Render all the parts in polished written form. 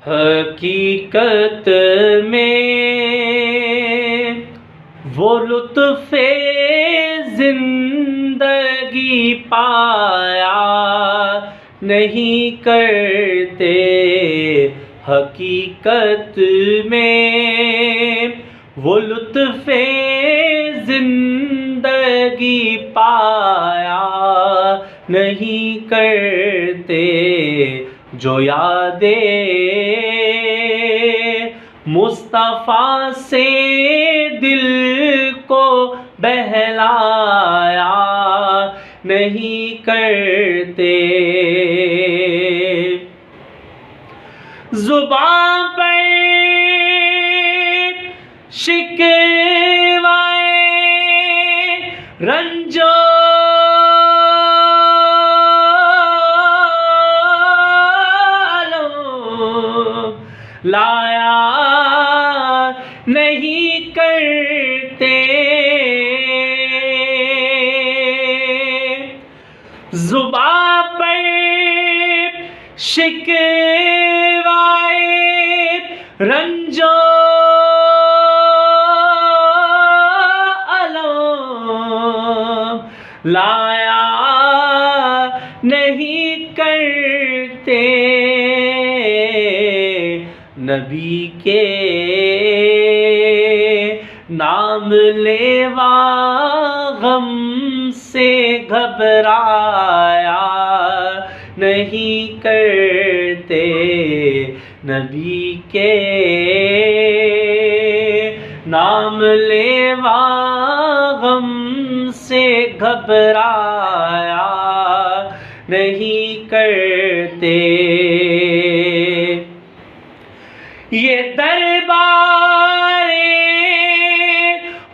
حقیقت میں وہ لطف زندگی پایا نہیں کرتے، حقیقت میں وہ لطف زندگی پایا نہیں کرتے، جو یادیں مصطفیٰ سے دل کو بہلایا نہیں کرتے۔ زباں پر شکوائے رنج و لایا نہیں کرتے، زباں پر شکوائے رنج و الم لایا نہیں کرتے، نبی کے نام لیوا غم سے گھبرایا نہیں کرتے، نبی کے نام لیوا غم سے گھبرایا نہیں کرتے۔ یہ دربار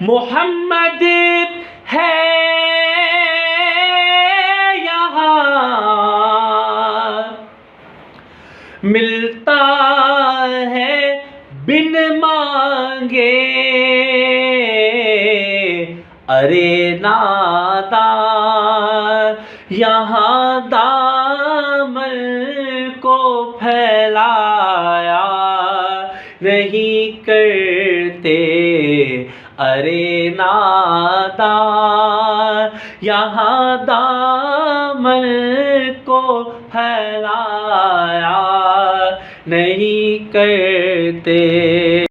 محمد ہے یہاں، ملتا ہے بن مانگے، ارے نادان یہاں دامن کو پھیلایا نہیں کرتے، ارے نادان یہاں دامن کو پھیلایا نہیں کرتے۔